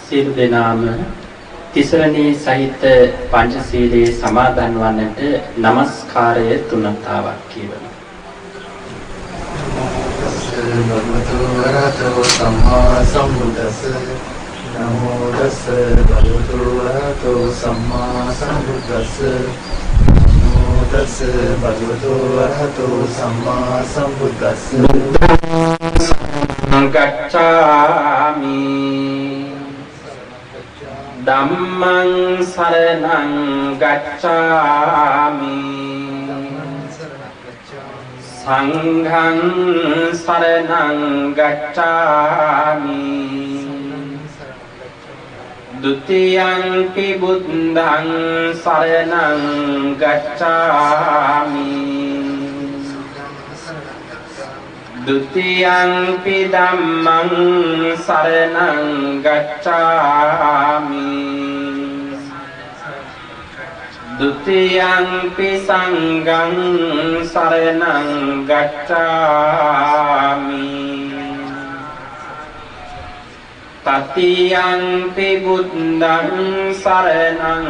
සියලු දෙනාම තිසරණී සහිත පංචශීලයේ සමාදන් වන්නට নমස්කාරය තුනතාවක් කියවමු. භගවතු වරහතෝ සම්මා සම්බුද්දස්ස නමෝ තස්ස භගවතු වරහතෝ සම්මා සම්බුද්දස්ස නමෝ තස්ස භගවතු වරහතෝ සම්මා සම්බුද්දස්ස ගච්ඡාමි ධම්මං සරණං ගච්ඡාමි සංඝං සරණං ගච්ඡාමි ဒုတိယံ පි බුද්ධං සරණං ගච්ඡාමි ဒုတိယံ පි ධම්මං සරණං ගච්ඡාමි ဒုတိယံ පි සංඝං සරණං ගච්ඡාමි တတိယံ පි බුද්ධං සරණං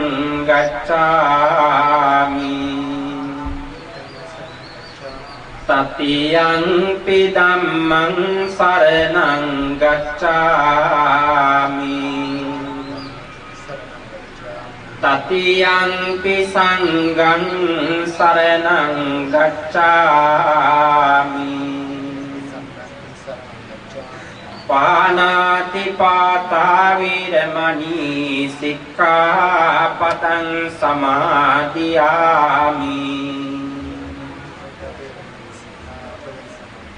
ගච්ඡාමි တတိယံ පි ධම්මං සරණං ගච්ඡාමි တတိယံ පි සංඝං සරණං ගච්ඡාමි ပါဏာတိပါတာဝိရမဏီសិក្ខាបတံសមាទិយាមិ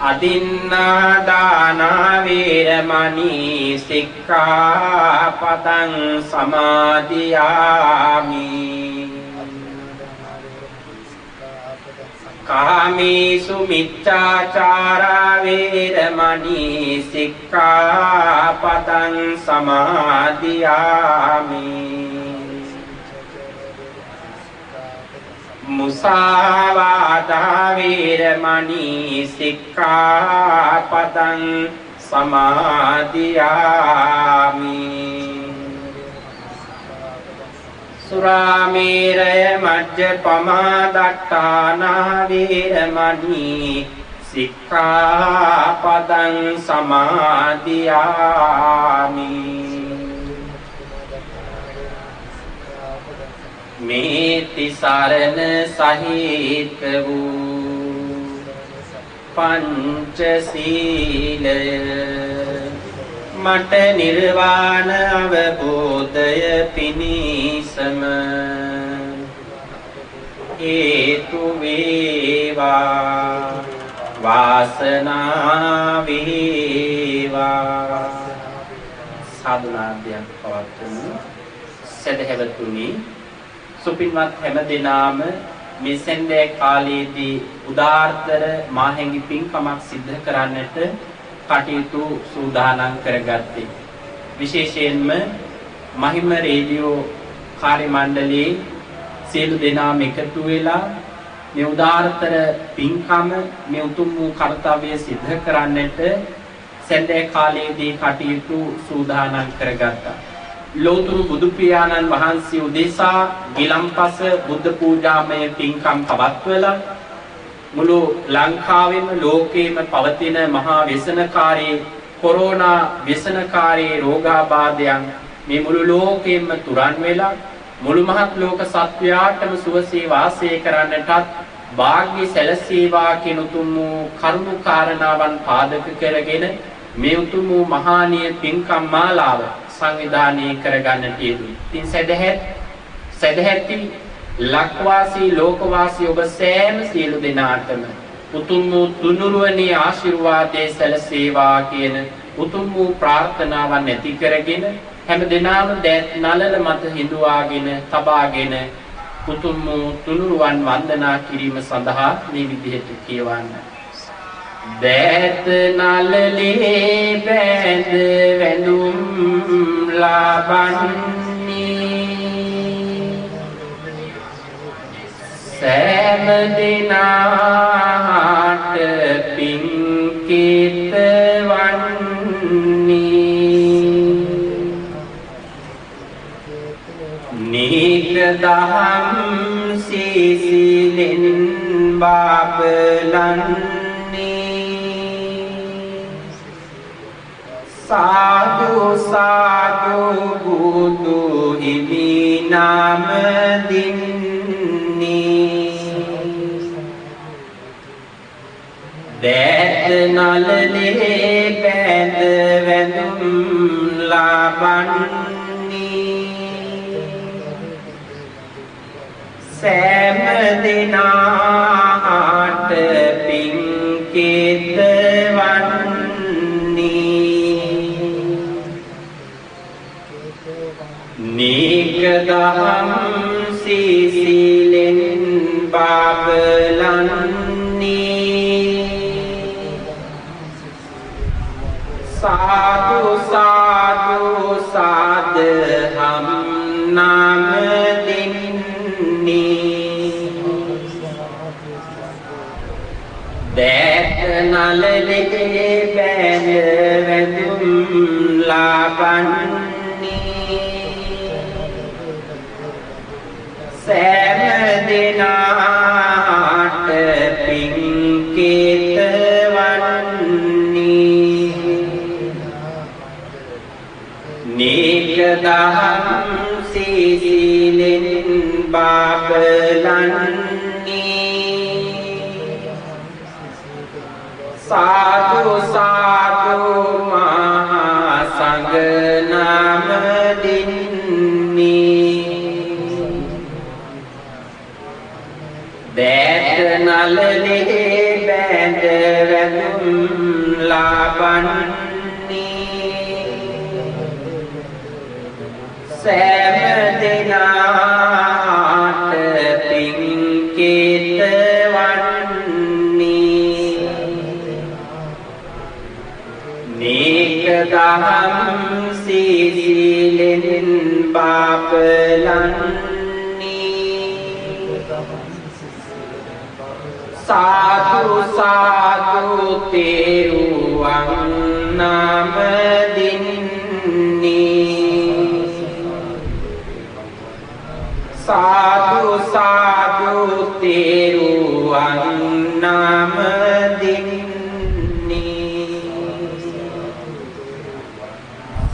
අදින්නා දානා වේරමණී සික්ඛාපදං සමාදියාමි කාමීසු මිච්ඡාචාරා වේරමණී සික්ඛාපදං සමාදියාමි මුසාවාදා වේරමණී සික්ඛාපදං සමාදියාමි සුරාමේරය මජ්ජපමා දට්ඨානා වේරමණී සික්ඛාපදං සමාදියාමි මේති සරණ සහිත වූ පංචශීලය මට නිර්වාණ අවබෝධය පිණිසම හේතු වේවා වාසනාව වේවා සාදුනාදයක් පවත්වමු. සදහැවතුනි සුපින්වත් හැම දිනාම මේ සෙන්දේ කාලයේදී උදාාරතර මාහැඟි පින්කමක් සිද්ධ කරන්නට කටයුතු සූදානම් කරගත්තේ. විශේෂයෙන්ම මහිම රේඩියෝ කාර්ය මණ්ඩලයේ සියලු දෙනාම එකතු වෙලා මේ උදාාරතර පින්කම මේ උතුම් වූ කාර්යය සිද්ධ කරන්නට සෙන්දේ කාලයේදී කටයුතු සූදානම් කරගත්තා. ලෝතුරු බුදු පියාණන් වහන්සේ උදෙසා ගිලම්පස බුද්ධ පූජාමය පින්කම් පවත්වලා මුළු ලංකාවෙම ලෝකෙම පවතින මහා ව්‍යසනකාරී කොරෝනා ව්‍යසනකාරී රෝගාබාධයන් මේ මුළු ලෝකෙම තුරන් වෙලා මුළු මහත් ලෝක සත්වයාටම සුවසේ වාසය කරන්නටත් වාග්ය සැලසේවා කියන උතුම් වූ කරුණු කාරණාවන් පාදක කරගෙන මේ උතුම් වූ මහානීය පින්කම් මාලාව සංවිධානය කරගන්නට යෙදුණි. ඉතින් සදහැති ලක්වාසී ලෝකවාසී ඔබ සෑම සියලු දෙනාටම උතුම් වූ තුනුරුවනේ ආශිර්වාදයේ සැලසේවා කියන උතුම් වූ ප්‍රාර්ථනාවන් ඇති කරගෙන හැම දිනම දෑත් නලල මත හිඳුවාගෙන තබාගෙන උතුම් වූ තුනුරුවන් වන්දනා කිරීම සඳහා මේ විදිහට කියවන්න. දෑත් නලලේ බැඳ වැඳුම් ලබන්නේ සෑම දිනාට පින්කිත වන්නේ දහම් සීසිලෙන් බබලන්නේ සාදු සාදු බුදු හිමි නාම දින්නේ දැත නලලේ බැඳ වැඳුම් ලබන්නේ සෑම දිනාට පින් කෙතවන්නේ නීක දහම් සීසිලෙන් බබලන්නේ साधु साधु साधहम नाम दिन्नी दैत नलले बैन वैदुम लाबन्नी सैम दिनाट पिंकेत नीक दहम सीसिलेन बाबलन्नी साधु साधु महासंग नाम दिन्नी दैत नलले बैंद वैदुम लाबन्नी सैम दिनाट पिंकेतवन्नी नीक दहम सीसिलेन बाबलन्नी साधु साधु तेरुवं नाम दिन्नी साधु साधु तेरुवं नाम दिन्नी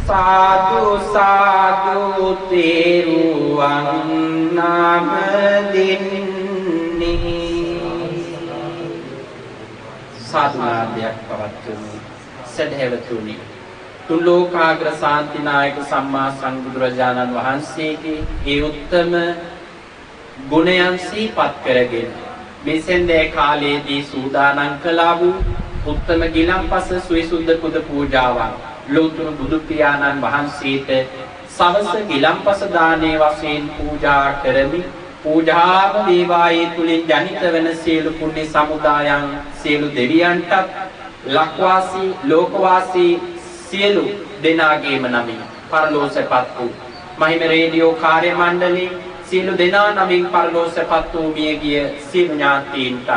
साधु साधु तेरुवं नाम दिन्नी साधुनादයක් පවත්වමු සදහැවතුනි තුන් ලෝකාග්‍ර ශාන්තිනායක සම්මා සම්බුදුරජාණන් වහන්සේගේ ඒ උත්තම ගුණයන් සිහිපත් කරගෙන මේ සෙන්දේ කාලයේදී සූදානම් කළා වූ උත්තම ගිලම්පස සුවිසුද්ධ පුද පූජාවන් ලෝතුරු බුදු පියාණන් වහන්සේට සවස ගිලම්පස දානයේ වශයෙන් පූජා කරමි පූජාව දේවායේ තුලින් ජනිත වෙන සියලු පුණ්‍ය සමුදායන් සියලු දෙවියන්ට ලක්වාසී ලෝකවාසී සියලු දෙනාගේම නමින් පරලෝසපත් වූ මහිම රේඩියෝ කාර්ය මණ්ඩලයේ සියලු දෙනා නමින් පරලෝසපත් වූ මියගිය සියලු ඥාතීන්ට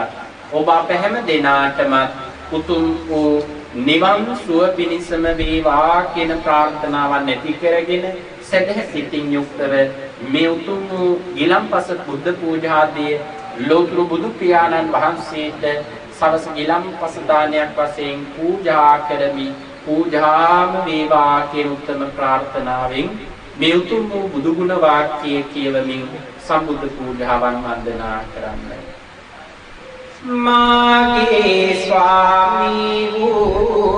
ඔබ අප හැම දෙනාටම උතුම් වූ නිවන් සුව පිණිසම වේවා කියන ප්‍රාර්ථනාවන් ඇති කරගෙන සදහසිතින් යුක්තව මේ උතුම් වූ ගිලම්පස බුද්ධ පූජාදී ලෝතුරු බුදු පියාණන් වහන්සේට සවස ගිලම්පස දානයක් වශයෙන් පූජා කරමි पूजाम देवा के उत्तम प्रार्थनाවෙන් මේ උතුම් වූ බුදු ගුණ වාක්‍ය කියවමින් සම්බුද්ධ පූජාවන් වන්දනා කරන්නයි මාගේ ස්වාමී වූ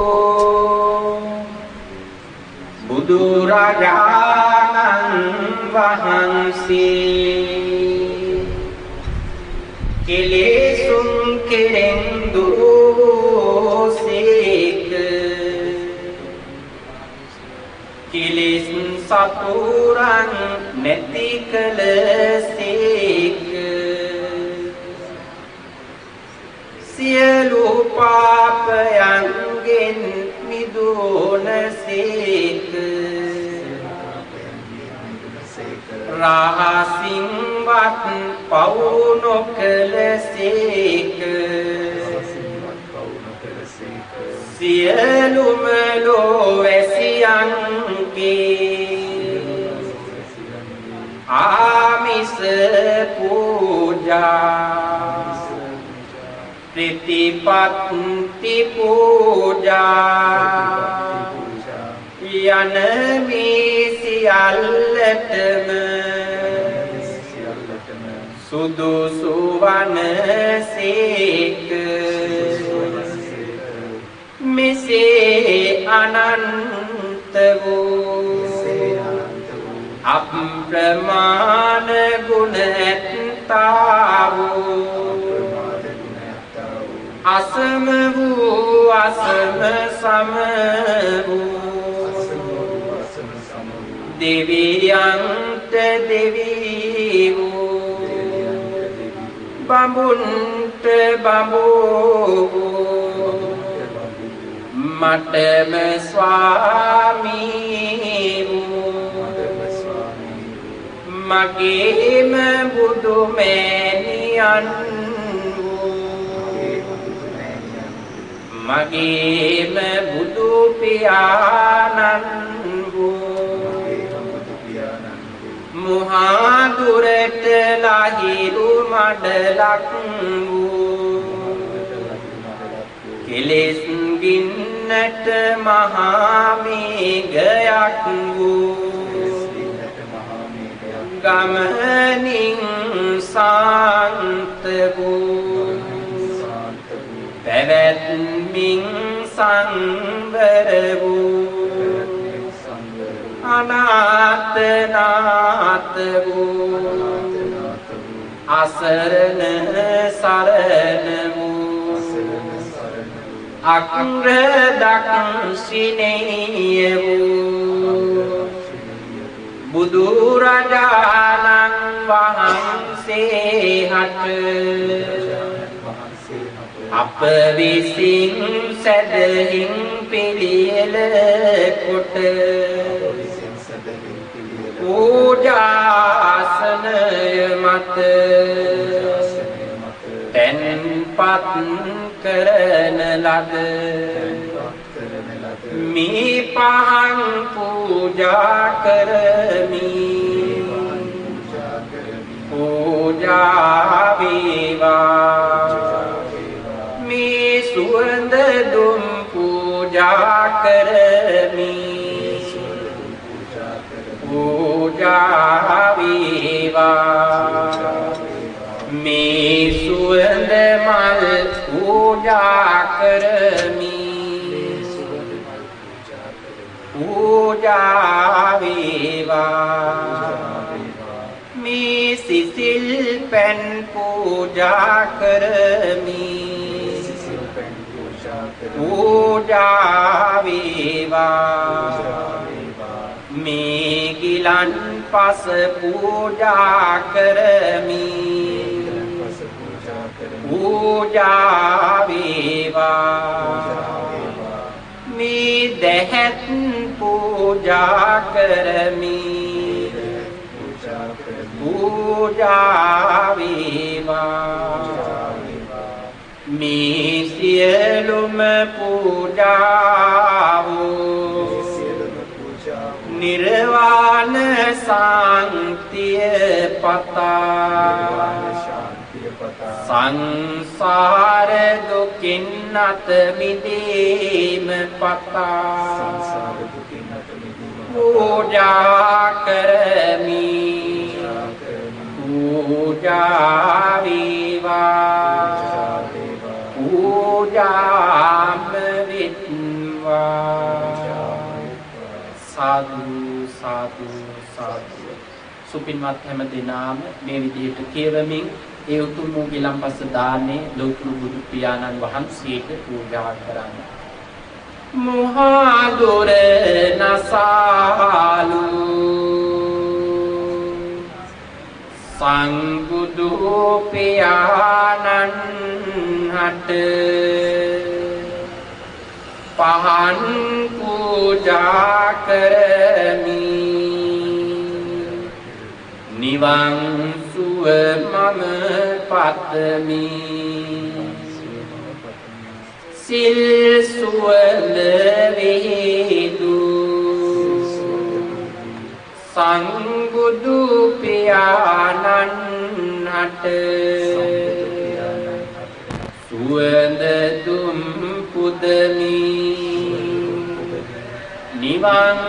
බුදු රජාණන් වහන්සේ කෙලෙසුන් කෙරෙන් දුසේක කිලිස් සතුරන් නැති කලසේක සියලු පාපයන්ගෙන් මිදුණසේක රහසින්වත් පව් නොකලසේක සියලුම ලෝවැසියන්ගේ ආමිස पूजा प्रतिपत्ति पूजा යන මේ සියල්ලටම සුදුසු වනසේක මෙසේ අනන්ත වූ අප්‍රමාණ ගුණ ඇත්තා වූ අසම වූ අසම සම වූ දෙවියන්ට දෙවි වූ බඹුන්ට බඹෝ මටම ස්වාමී වූ මගේම බුදු මෑණියන් මගේම බුදු පියාණන් මුහා දුරට ලහිරු මඩලක් වූ කෙලෙස් ගින්නට මහා මේඝයක් වූ ගමනින් සාන්ත වූ පැවැත්මින් සංවර වූ අනාථනාත වූ අසරණ සරණ වූ අක්‍ර දක්ෂිනේය වූ බුදු රජාණන් වහන්සේ හට අප විසින් සැදහින් පිළියෙල කොට පූජාසනය මත තැන්පත් කරන ලද මේ පහන් පූජා කරමි පූජා වේවා මේ සුවඳ දුම් පූජා කරමි पूजा विवा में सुवंद मल पूजा करमी पूजा विवा में सिसिल पेन पूजा करमी पूजा विवा में गिलन पस पूजा करमी पूजा विवा में दहत पूजा करमी पूजा विवा में सियलुम पूजा निर्वाण शांति पता संसार दुखिन्नत मिदीम पता पूजा करमी पूजा विवा पूजा विद्वा साधु साधु साधु සුපින්වත් හැම දිනාම මේ විදිහට කියවමින් ඒ උතුම් වූ ගිලම්පස දාන්නේ ලෞතුරු බුදු පියාණන් වහන්සේට පූජා කරන්න. මහා දොර නසාලු සංබුදු පියාණන් හට පහන් पूजा करमी निवां सुव मम पत्मी सिल सुवल वेदु संबुदु पे පියාණන්ට සුවඳ දුම් පුදමි නිවන්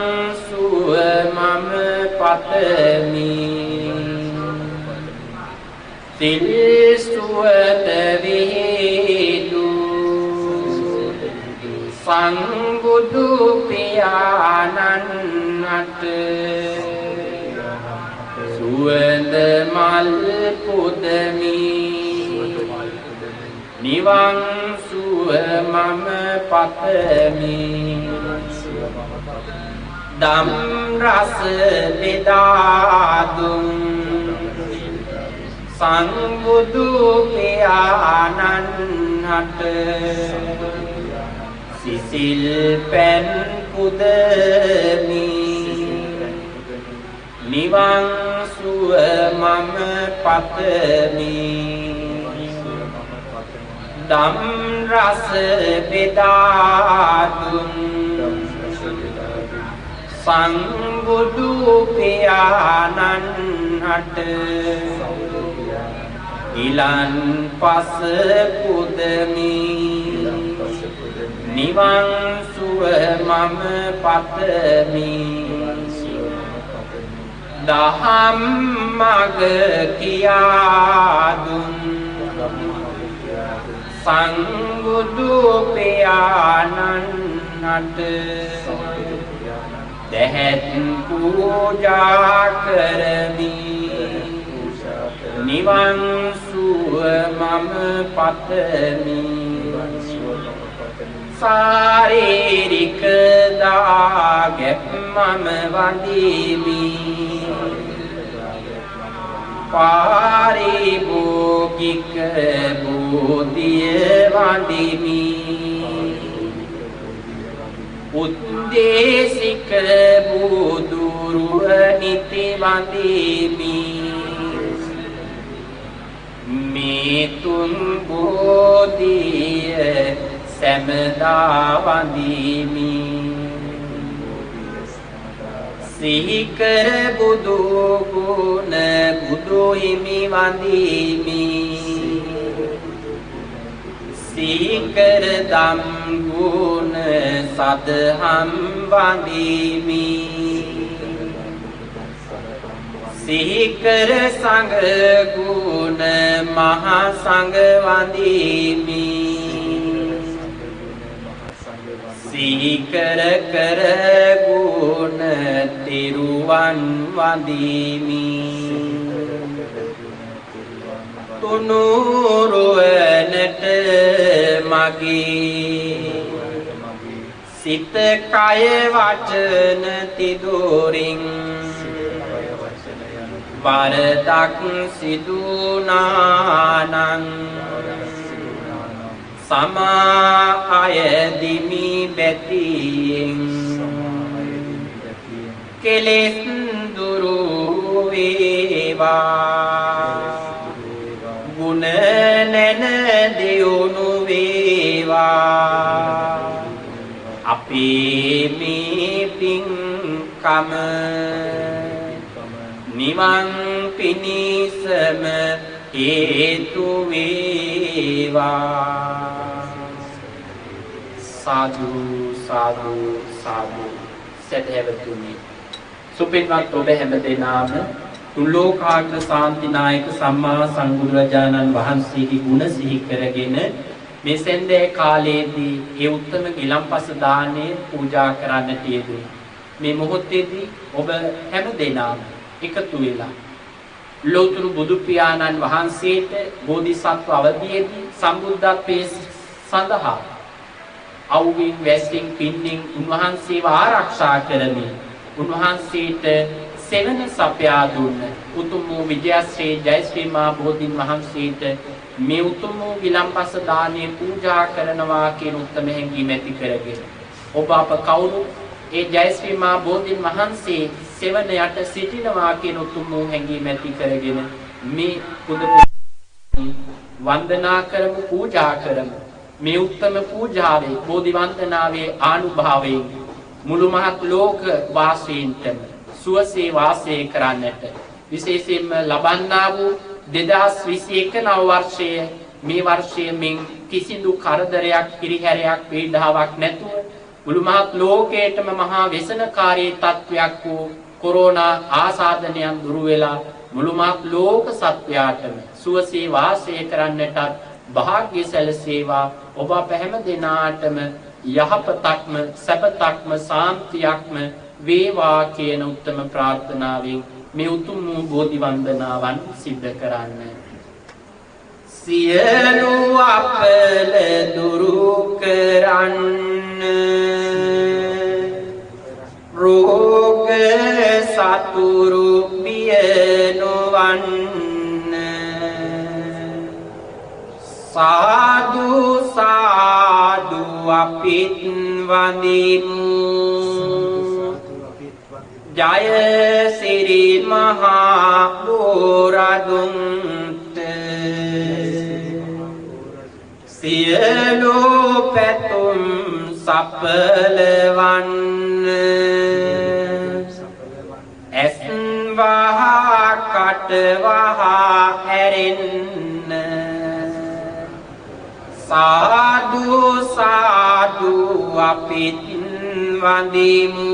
සුව මම පතමි සිල් සුවඳ විහිදු සංබුදු පියාණන්ට සුවඳ මල් පුදමි නිවන් සුව මම පතමි දම් රස බෙදා දුන් සංබුදු පියාණන්ට සිසිල් පැන් පුදමි නිවන් සුව මම පතමි දම් රස බෙදා දුන් සංබුදු පියාණන්ට ඉලන් පස පුදමි නිවන් සුව මම පතමි දහම් මග කියා දුන් සංබුදු පියාණන්ට දැහැත් පූජා කරමි නිවන් සුව මම පතමි ශාරීරික දාගැප් මම වඳිමි පාරිභෝගික බෝධිය වඳිමි උද්දේශික බුදුරුව නිති වඳිමි මේ තුන් බෝධිය සැමදා වඳිමි සිහිකර බුදු ගුණ බුදු හිමි වඳිමි සිහිකර දම් ගුණ සදහම් වඳිමි සිහිකර සංඝ ගුණ මහා සංඝ වඳිමි සිහිකර කර ගුණ තිරුවන් වඳිමි තුනුරුවනට මගේ සිත කය වචන තිදොරින් වරදක් සිදුනානං සමාය දිමි බැතියෙන් කෙලෙස් දුරු වේවා ගුණ නැන දියුණු වේවා අපේ මේ පින්කම නිවන් පිණිසම හේතු වේවා සාදු සාදු සාදු සදහැවතුනි සුපින්වත් ඔබ හැමදෙනාම තුලෝකාග්‍ර ශාන්තිනායක සම්මා සම්බුදුරජාණන් වහන්සේගේ ගුණ සිහි කරගෙන මේ සෙන්දේ කාලයේදී ඒ උත්තම ගිලම්පස දාණය පූජා කරන්නට යෙදුණා. මේ මොහොතේදී ඔබ හැමදෙනාම එකතු වෙලා ලෝතුරු බුදු පියාණන් වහන්සේට බෝධිසත්ව අවදීයේදී සම්බුද්ධත්වයේ සඳහා අවුවින් වැස්සින් පින්නින් උන්වහන්සේව ආරක්ෂා කරමින් උන්වහන්සේට සෙවන සපයා දුන්න උතුම් වූ විජයශ්‍රී ජයශ්‍රී මා බෝධින් වහන්සේට මේ උතුම් වූ විලම්පස දානය පූජා කරනවා කියන උත්තම හැඟීම ඇති කරගෙන ඔබ අප කවුරු ඒ ජයශ්‍රී මා බෝධින් වහන්සේ සෙවන යට සිටිනවා කියන උතුම් වූ හැඟීම ඇති කරගෙන මේ පුද වන්දනා කරමු පූජා කරමු මේ උත්තම පූජාවේ බෝධි වන්දනාවේ ආනුභාවයෙන් මුළු මහත් ලෝක වාසීන්ටම සුවසේ වාසය කරන්නට විශේෂයෙන්ම ලබන්නා වූ 2021 නව වර්ෂයේ මේ වර්ෂයේ මෙන් කිසිදු කරදරයක් හිරිහැරයක් පීඩාවක් නැතුව මුළු මහත් ලෝකයේටම මහා ව්‍යසනකාරී තත්වයක් වූ කොරෝනා ආසාදනයන් දුරු වෙලා මුළු මහත් ලෝක සත්වයාටම සුවසේ වාසය කරන්නට භාග්‍ය සැලසේවා. ඔබ අප හැම දෙනාටම යහපතක්ම සැපතක්ම සාන්තියක්ම වේවා කියන උත්තම ප්‍රාර්ථනාවෙන් මේ උතුම් වූ බෝධි වන්දනාවන් සිද්ධ කරන්න. සියලු අපල දුරු කරන්න රෝග සතුරු බිය නොවන්න සාදු සාදු අපිත් වඳිමු ජය සිරි මහා බෝරදුන්ට සියලු පැතුම් සඵලවන්න ඇස් වහා කට වහා හැරෙන්න සාදු සාදු අපිත් වඳිමු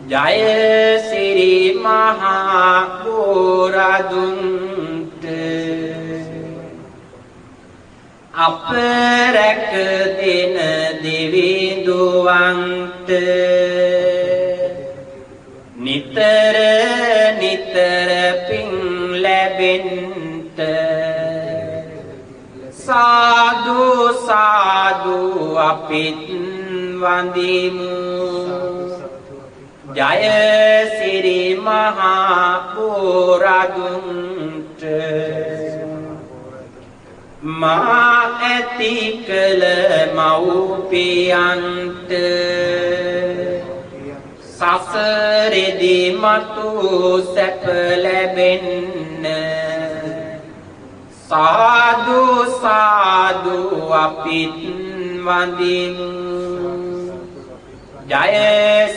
ජය සිරි මහා බෝරදුන්ට අප රැක දෙන දෙවිඳුවන්ට නිතර නිතර පින් ලැබෙන්ට සාදු සාදු අපිත් වඳිමු ජය සිරි මහා බෝරදුන්ට මා ඇති කළ මව්පියන්ට සසරෙදි මතු සැප ලැබෙන්න සාදු සාදු අපිත් වඳිමු ජය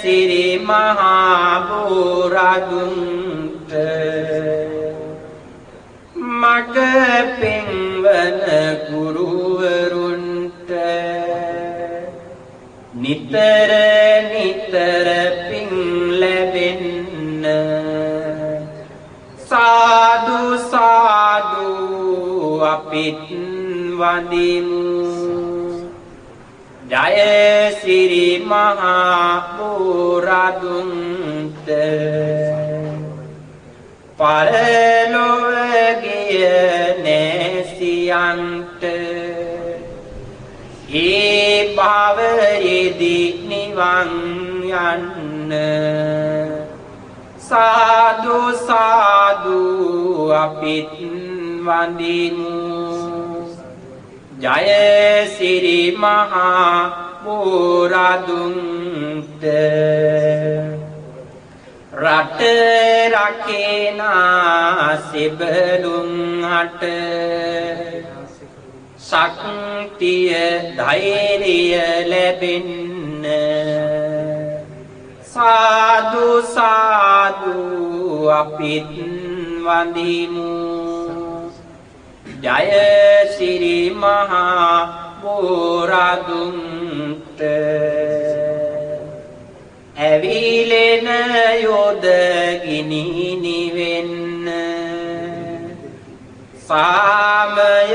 සිරි මහා බෝරදුන්ට මග පෙන්වන ගුරුවරුන්ට නිතර නිතර පින් ලැබෙන්න සාදු සාදු අපිත් වඳිමු ජය සිරි මහා බෝරදුන්ට පරලොව ගිය නැසියන්ට ඒ භවයේදී නිවන් යන්න සාදු සාදු අපිත් වඳිමු ජය සිරි මහා බෝරදුන්ට රට රකිනා සෙබළුන් හට ශක්තිය ධෛර්යය ලැබෙන්න සාදු සාදු අපිත් වඳිමු ජය සිරි මහා බෝරදුන්ට ඇවිලෙන යොද ගිනි නිවෙන්න සාමය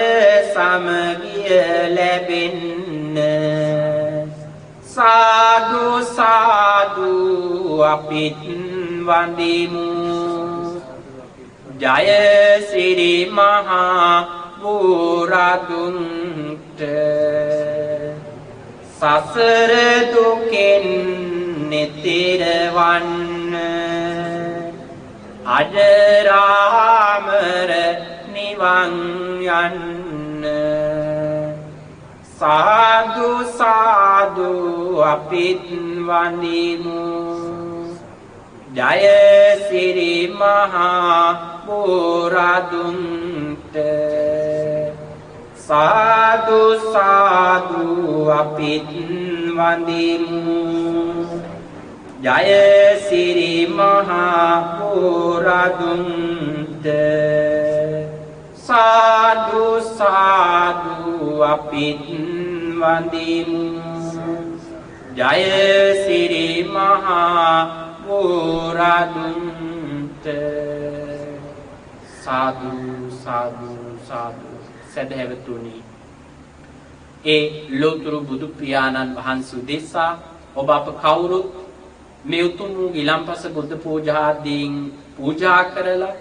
සමගිය ලැබෙන්න සාදු සාදු අපිත් වඳිමු ජය සිරි මහා බෝරදුන්ට සසර දුකෙන් නිතරවන්න අජරාමර නිවන් යන්න සාදු සාදු අපිත් වඳිමු ජය සිරි මහා බෝරදුන්ට සාදු සාදු අපිත් වඳිමු ජය සිරි මහා පුරදුන්ට සාදු සාදු අපිත් වඳිමු ජය සිරි මහා පුරදුන්ට සාදු සාදු සාදු සදහැවතුනි ඒ ලෝතුරු බුදු පියාණන් වහන්සේ උදෙසා ඔබ අප කවුරුත් මේ උතුම් වූ ගිලන්පස බුද්ධ පූජාදීන් පූජා කරලා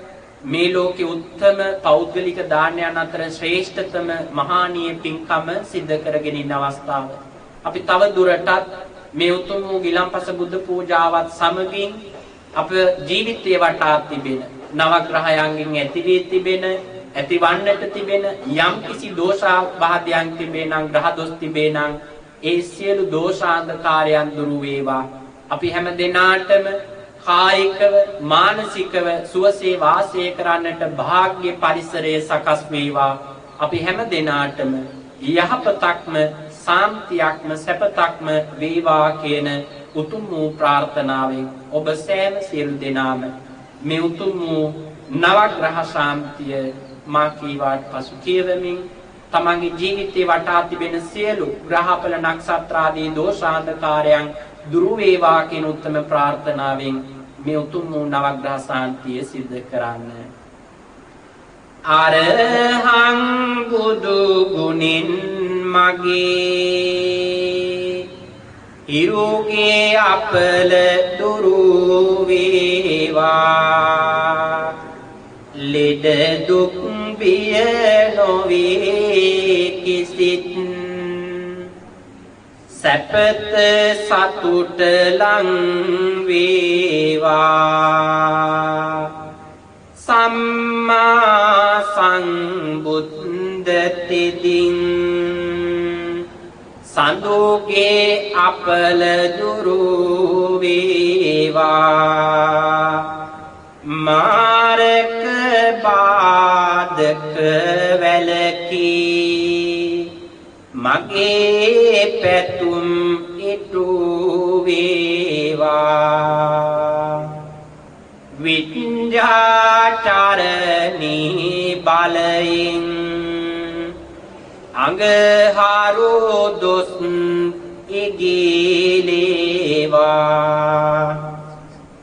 මේ ලෝකේ උත්තම පෞද්ගලික දානයන් අතර ශ්‍රේෂ්ඨතම මහානීය පින්කම සිද්ධ කරගෙන ඉන්න අවස්ථාව. අපි තව දුරටත් මේ උතුම් වූ ගිලන්පස බුද්ධ පූජාවත් සමගින් අප ජීවිතයේ වටා තිබෙන නවග්‍රහයන්ගෙන් ඇති වී තිබෙන ඇතිවන්නට තිබෙන යම් කිසි දෝෂාබාධයන් තිබේ නම් ග්‍රහ දොස් තිබේ නම් ඒ සියලු දෝෂාන්ධකාරයන් දුරු වේවා. අපි හැම දිනාටම කායිකව මානසිකව සුවසේ වාසය කරන්නට වාග්ය පරිසරය සකස් වේවා. අපි හැම දිනාටම යහපතක්ම සාන්තියක්ම සැපතක්ම වේවා කියන උතුම් වූ ප්‍රාර්ථනාවෙන් ඔබ සෑම සියලු දෙනාම මේ උතුම් වූ නවග්‍රහ ශාන්තිය මා කීවාට පසු කියවමින් තමන්ගේ ජීවිතේ වටා තිබෙන සියලු ග්‍රහපල නක්ෂත්‍ර ආදී දෝෂාන්ධකාරයන් දුරු වේවා කියන උත්තම ප්‍රාර්ථනාවෙන් මේ උතුම් වූ නවග්‍රහ ශාන්තිය සිද්ධ කරන්න. අරහං බුදු ගුණින් මගේ හිරුගේ අපල දුරු වේවා ලෙඩ දුක් බිය නොවේ කිසිත් සැපත සතුට ලං වේවා සම්මා සම්බුද්ධ තෙදින් සඳුගේ අපල දුරු වේවා මාරක බාධක වැලකී මගේ පැතුම් ඉටු වේවා විඤ්ඤාචරණී බලයෙන් අඟහරු දොස් ඉගිලේවා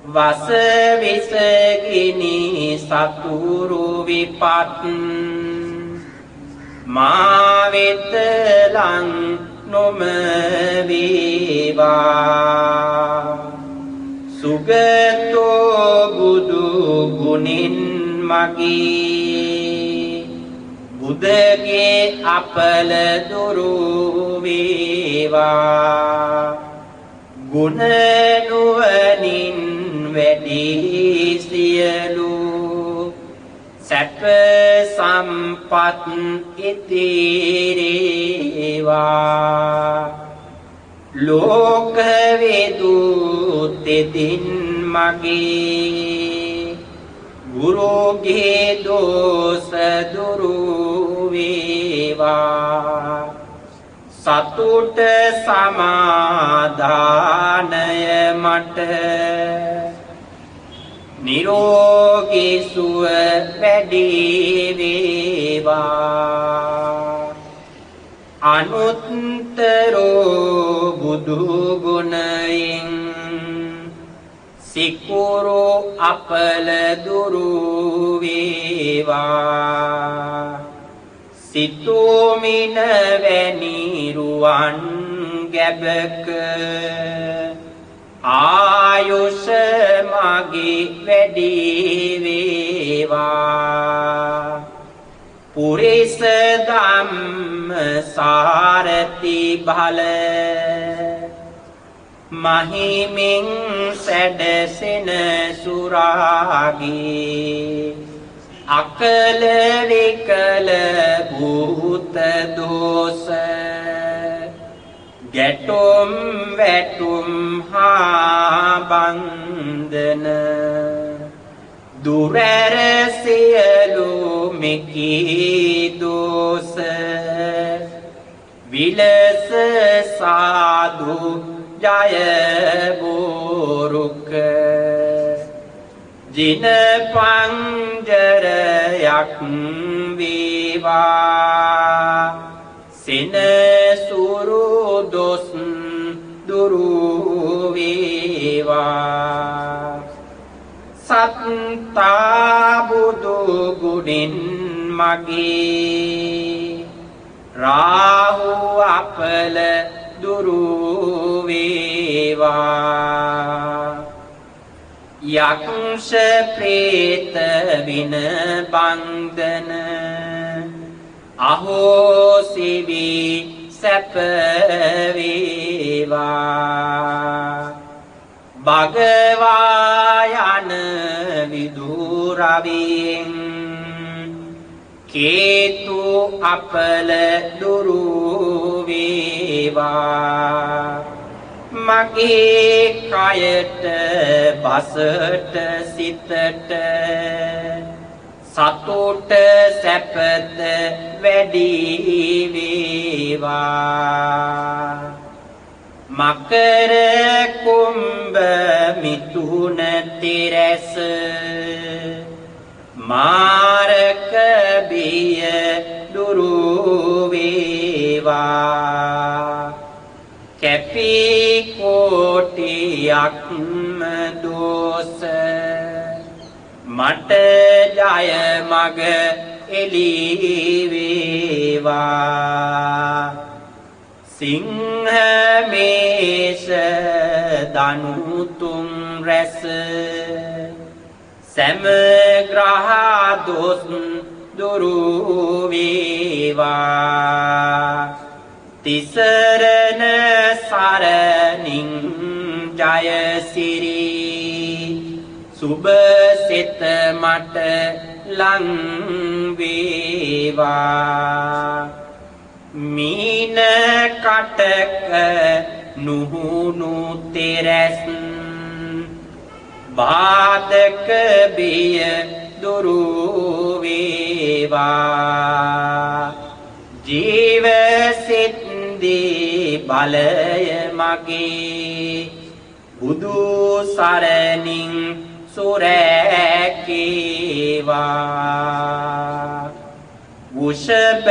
වස විසගිනි සතුරු විපත් මා වෙත ලං නොම වේවා සුගතෝ බුදු ගුණින් මගේ බුදගේ අපල දුරු වේවා ගුණ නුවණින් වැඩි සියලු සැප සම්පත් ඉතිරේවා ලෝක වේදුතෙදින් මගේ ගුරුගේ දෝෂ දුරු වේවා සතුට සමාදානය මට නිරෝගී සුව වැඩි වේවා අනුත්තරෝ බුදු ගුණයෙන් සිකුරු අපල දුරු වේවා සිතුමින වැනි රුවන් ගැබක ආයුෂ මගේ වැඩි වේවා පුරිස ධම්ම සාරති බල මහිමින් සැඩසෙන සුරාගේ අකල විකල භූත දෝෂ ගැටුම් වැටුම් හා බන්ධන දුරැර සියලු මෙකී දෝෂ විලස සාදු ජය බෝරුක ජින පංජරයක් වේවා සෙනසුරු දොස් දුරු වේවා සත්තා බුදු ගුණින් මගේ රාහු අපල දුරු වේවා යක්ෂ ප්‍රේත වින බන්ධන අහෝසි වී සැප වේවා භගවා යන විදුරවියෙන් කේතු අපල දුරු වේවා මගේ කයට බසට සිතට සතුට සැපද වැඩි වේවා මකර කුම්භ මිථුන තිරැස මාරක බිය දුරු වේවා කැපි කෝටියක්ම දෝස මට ජය මග එළි වේවා සිංහ මේෂ දනු තුන් රැස සෑම ග්‍රහ දොස් දුරු වේවා තිසරණ සරණින් ජයසිරි සුබ සිත මට ලං වේවා මීන කටක නුහුණු තෙරැස් බාධක බිය දුරු වේවා ජීව සිද්දී බලය මගේ බුදු සරණින් සුරැකේවා වෘෂභ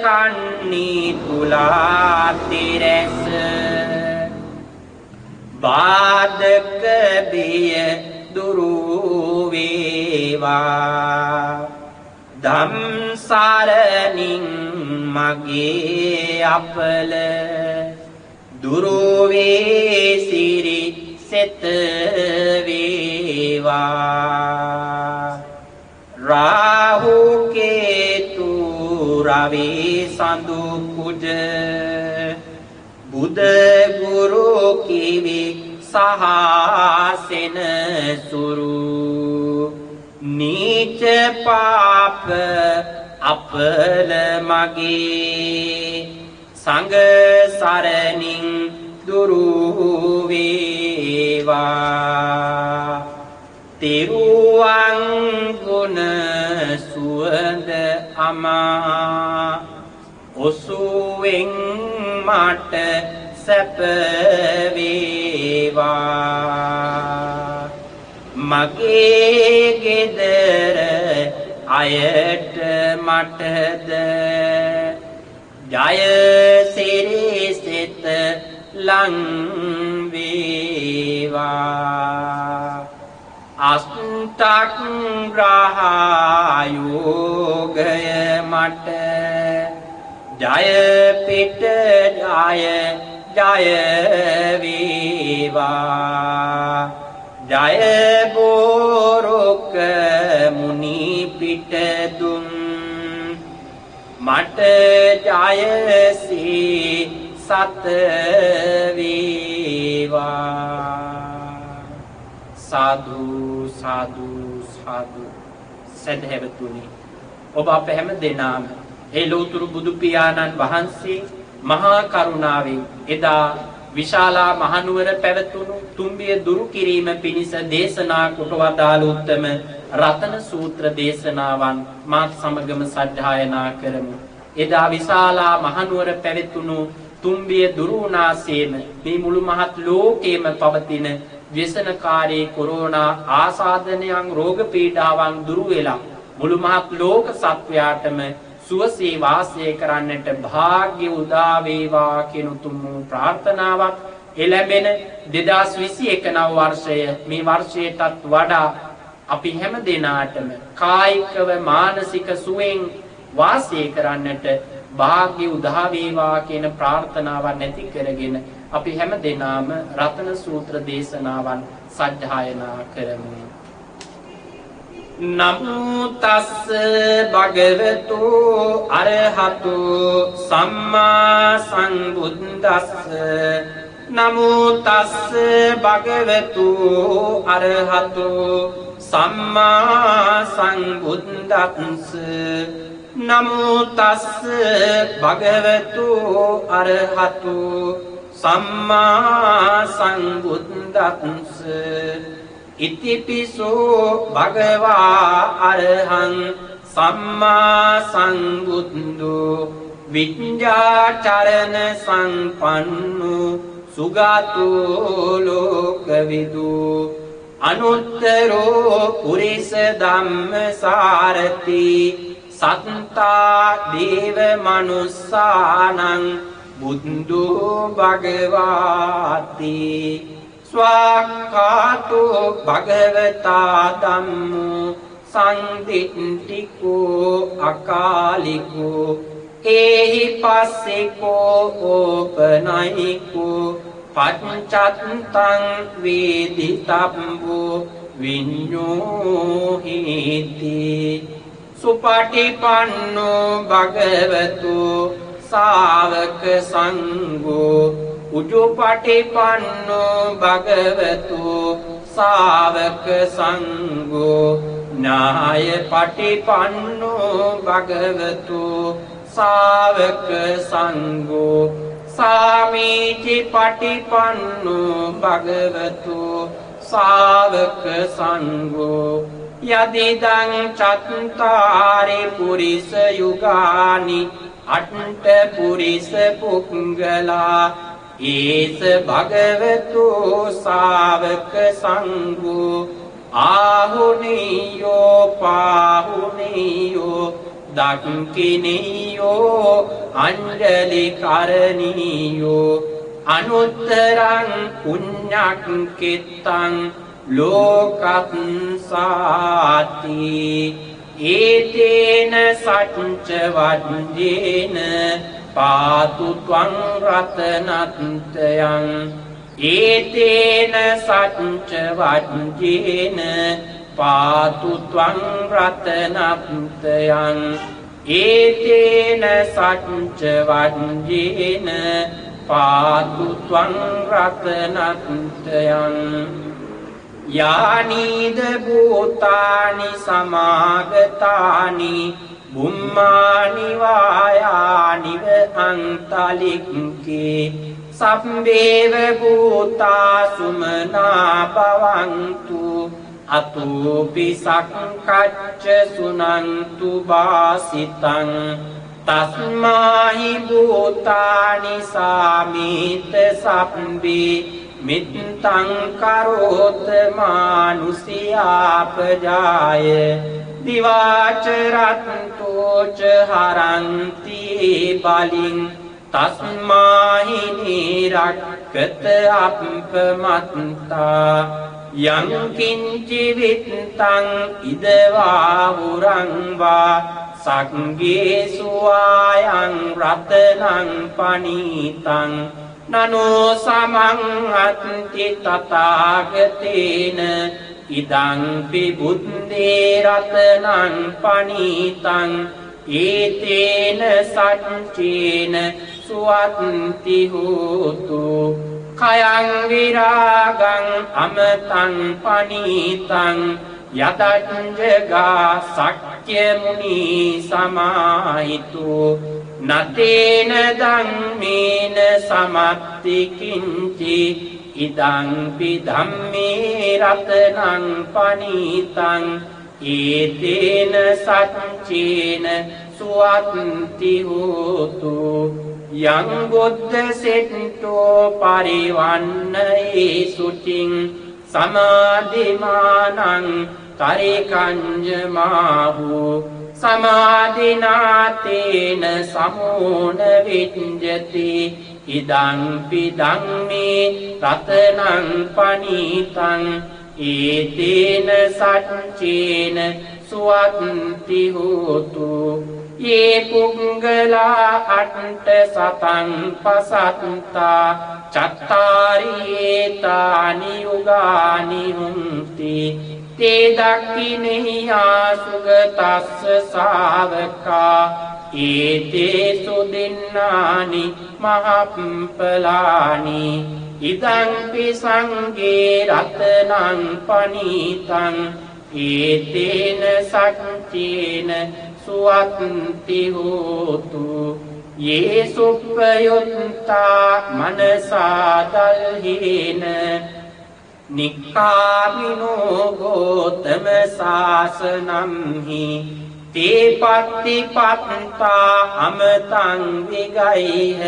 කන්නි තුලා තිරැස බාධක බිය දුරු වේවා ධම්සරණින් මගේ අපල දුරු වේ සිරි සෙත වේවා රාහු කේතු රවි සඳු කුජ බුද ගුරු කිවි සහසෙන සුරු නීච පාප අපල මගේ සංඝ සරණින් දුරු වේවා තිරුවන් ගුණ සුවඳ අමා ඔසුවෙන් මට සැප වේවා මගේ ගෙදර අයට මටද ජය සිරි සිත ලං වේවා අෂ්ටක් ග්‍රහයෝගය මට ජය පිට ජය වේවා ජය බෝරුක මුනි පිට දුම් මට ජයසී සත වේවා සාදු සාදු සාදු සදහැවතුනි ඔබ අප හැම දෙනාම ඒ ලෝතුරු බුදු පියාණන් වහන්සේ මහා කරුණාවෙන් එදා විශාලා මහනුවර පැවතුණු තුම්බිය දුරු කිරීම පිණිස දේශනා කොට වදාළ උත්තම රතන සූත්‍ර දේශනාවන් මාත් සමගම සජ්ජායනා කරමු. එදා විශාලා මහනුවර පැවතුණු තුම්බිය දුරුනාසේම මේ මුළු මහත් ලෝකේම පවතින ව්‍යසනකාරී කොරෝනා ආසාදනයන් රෝග පීඩාවන් දුරු වෙලා මුළු මහත් ලෝක සත්වයාටම සුවසේ වාසය කරන්නට භාග්‍ය උදා වේවා කියන උතුම් ප්‍රාර්ථනාවක් එළඹෙන 2021 නව වර්ෂය මේ වර්ෂයටත් වඩා අපි හැම දිනාටම කායිකව මානසික සුවෙන් වාසය කරන්නට භාග්‍ය උදා වේවා කියන ප්‍රාර්ථනාවන් ඇති කරගෙන අපි හැම දිනාම රතන සූත්‍ර දේශනාවන් සජ්ජායනා කරමු. නමෝ තස්ස භගවතු අරහතු සම්මා සම්බුද්දස්ස නමෝ තස්ස භගවතු අරහතු සම්මා සම්බුද්දස්ස නමෝ තස්ස භගවතු අරහතු සම්මා සම්බුද්දස්ස ඉතිපිසෝ භගවා අරහං සම්මා සම්බුද්ධෝ විඤ්ඤාචරණ සංපන්නෝ සුගතෝ ලෝකවිදු අනුත්තරෝ පුරිස ධම්මසාරති සත්තා දේව මනුස්සානං බුද්ධෝ භගවාති ස්වාක්ඛාතෝ භගවතා ධම්මෝ සංදිට්ඨිකෝ අකාලිකෝ ඒහි පස්සිකෝ ඕපනයිකෝ පච්චත්තං වේදිතබ්බෝ විඤ්ඤෝහිති සුපටිපන්නෝ භගවතු ශාවක සංඝෝ උජුපටිපන්නෝ භගවතු ශාවක සංඝෝ ඥායපටිපන්නෝ භගවතු ශාවක සංඝෝ සාමීචි පටිපන්නෝ භගවතු ශාවක සංඝෝ යදිදං චත්තාරි පුරිස යුගානි අට්ඨ පුරිස පුංගලා ඒස භගවතු ශාවක සංඝෝ ආහුනියෝ පාහුනියෝ දක්ඛිනියෝ අංජලි කරණියෝ අනුත්තරං පුඤ්ඤක්ඛිතං ලෝකස්සාති ඒතේන සච්ච වජ්ජේන පාතු ත්වං රතනත්තයං ඒතේන සච්ච වජ්ජේන පාතු ත්වං රතනත්තයං ඒතේන සච්ච වජ්ජේන පාතු ත්වං රතනත්තයං යානීද භූතානි සමාගතානි බුම්මානි වායානිව අන්තලික්කේ සම්බේව භූතා සුමනා භවන්තු අතෝපි සක්කච්ච සුනන්තු වාසිතං තස්මාහි භූතානි සාමීත සම්බේ මිත්තං කරෝත මානුසියාපජාය දිවාචරත්තෝච හරන්ති බලින් තස්මාහි නිරක්කත අප්පමත්තා යං කිංචි විත්තං ඉදවා හුරංවා සංගේසු ආයං රතනං පනීතං නනෝ සමං අත්ති තථාගතේන ඉදං පිබුද්දේ රතනං පනීතං ඒතේන සච්චේන සුවත්ති හෝතු කයං විරාගං අමතං පනීතං යදංජගා සක්්‍ය මුනි සමාහිතු නතේන ධම්මේන සමත්ති කිංචි ඉදං පි ධම්මේ රතනං පනීතං ඒතේන සච්චේන සුවත්ති හෝතු යං බුද්ධ සෙට්ටෝ පරිවන්නයේ සුචින් සමාධිමානං තරිකංජමාහු සමාධිනාතේන සමෝන විඤ්ජති ඉදං පිදං මේ රතනං පනීතං ඒතේන සච්චේන සුවත්ති හෝතු ये පුංගලා අට්ඨ සතං පසත්තා චත්තාරියේතානි යුගානි හුන්ති තේ දක්ඛිනේ ආසුගතස්ස ශාවකා ඒතේ සුදින්නානි මහප්පලානි ඉදං පිසංගේ රතනං පනීතං ඒතේන සච්චේන සුවත්ති හෝතු යේ සුප්පයුත්තා මනසා දල්හේන නික්ඛාමිනෝ ගෝතම සාසනම්හි තේ පත්තිපත්තා අමතං විගයිහ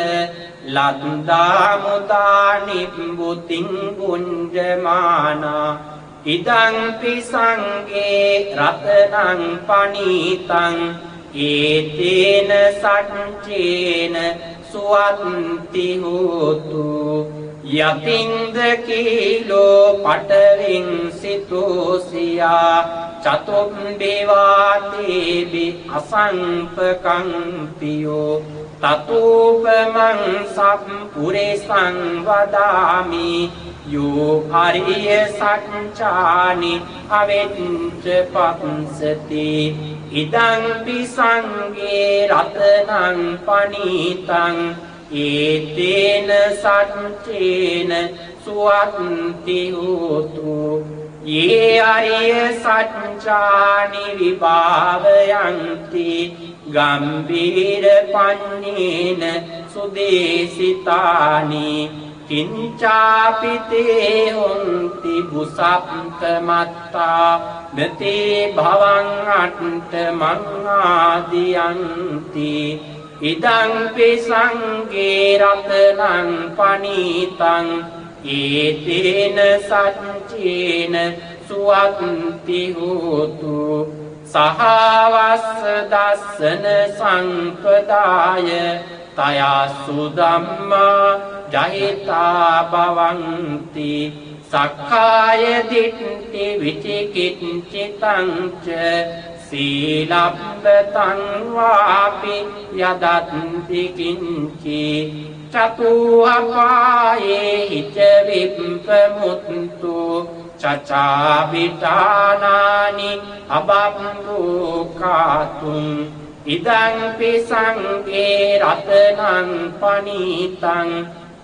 ලද්දා මුදා නිබ්බුතින් ගුඤ්ජමානා ඉදං පිසංගේ රතනං පනීතං ඒතේන සච්චේන සුවත්ති හෝතු යතින්ද කීලෝ පටවින් සිතෝසියා චතුම්බේවාතේබි අසංපකං පියෝ තතෝපමං සම්පුරේසං වදාමි යෝ හරිය සච්චානි අවෙච්ච පස්සති ඉදං පිසංගේ රතනං පනීතං ඒතේන සච්චේන සුවත්ති හෝතු යේ අරිය සච්චානි විභාවයන්ති ගම්බීර පඤ්ඤේන සුදේසිතානි කිංචාපිතේ හොන්ති බුසප්ත මත්තා නතේ භවං අට්ඨ මංආදියන්ති ඉදං පිසංගේ රතනං පනීතං ඒතේන සච්චේන සුවත්ති හෝතු සහවස්ස දස්සන සංපදාය තයසු ධම්මා ජහිතා භවಂತಿ සක්කාය දිට්ඨි විචිකිච්ඡිතං ච සීලබ්බතං වාපි යදත්ති කිංචි චතුඅපායේ හිච විප්පමුත්තු චචාවිතානානි අබම්බුකාතුං ඉදං පිසංගේ රතනං පනීතං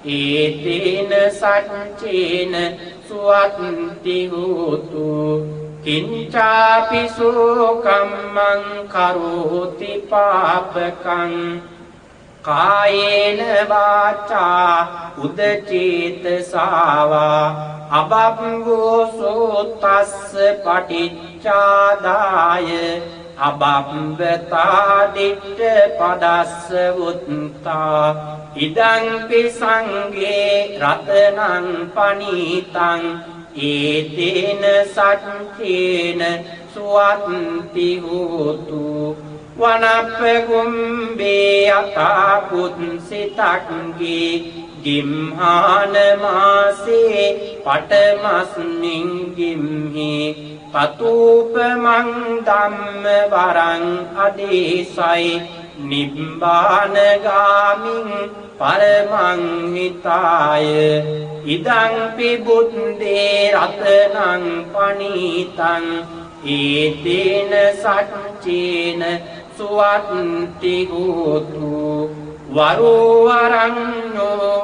ඒතේන සච්චේන සුවත්ති හෝතු කිංචාපි සෝකම්මං කරෝති පාපකං කායේන වාචා උදචේතසාවා අබම්බෝ සෝතස්ස පටිච්චාදාය අබම්බතා දිට්ඨ පදස්ස උත්තා ඉදං පිසංගේ රතනං පනීතං ඒතේන සච්චේන සුවත්ති හෝතු වනප්පගුම්බේ යතා පුත්සිතක්ගේ ගිම්හාන මාසේ පටමස්මින් ගිම්හි පතූපමං ධම්ම වරං අදේසයි නිබ්බානගාමින් පරමං හිතාය ඉදං පිබුද්දේ රතනං පනීතං ඒතේන සච්චේන සුවත්ති හෝතු වරෝවරං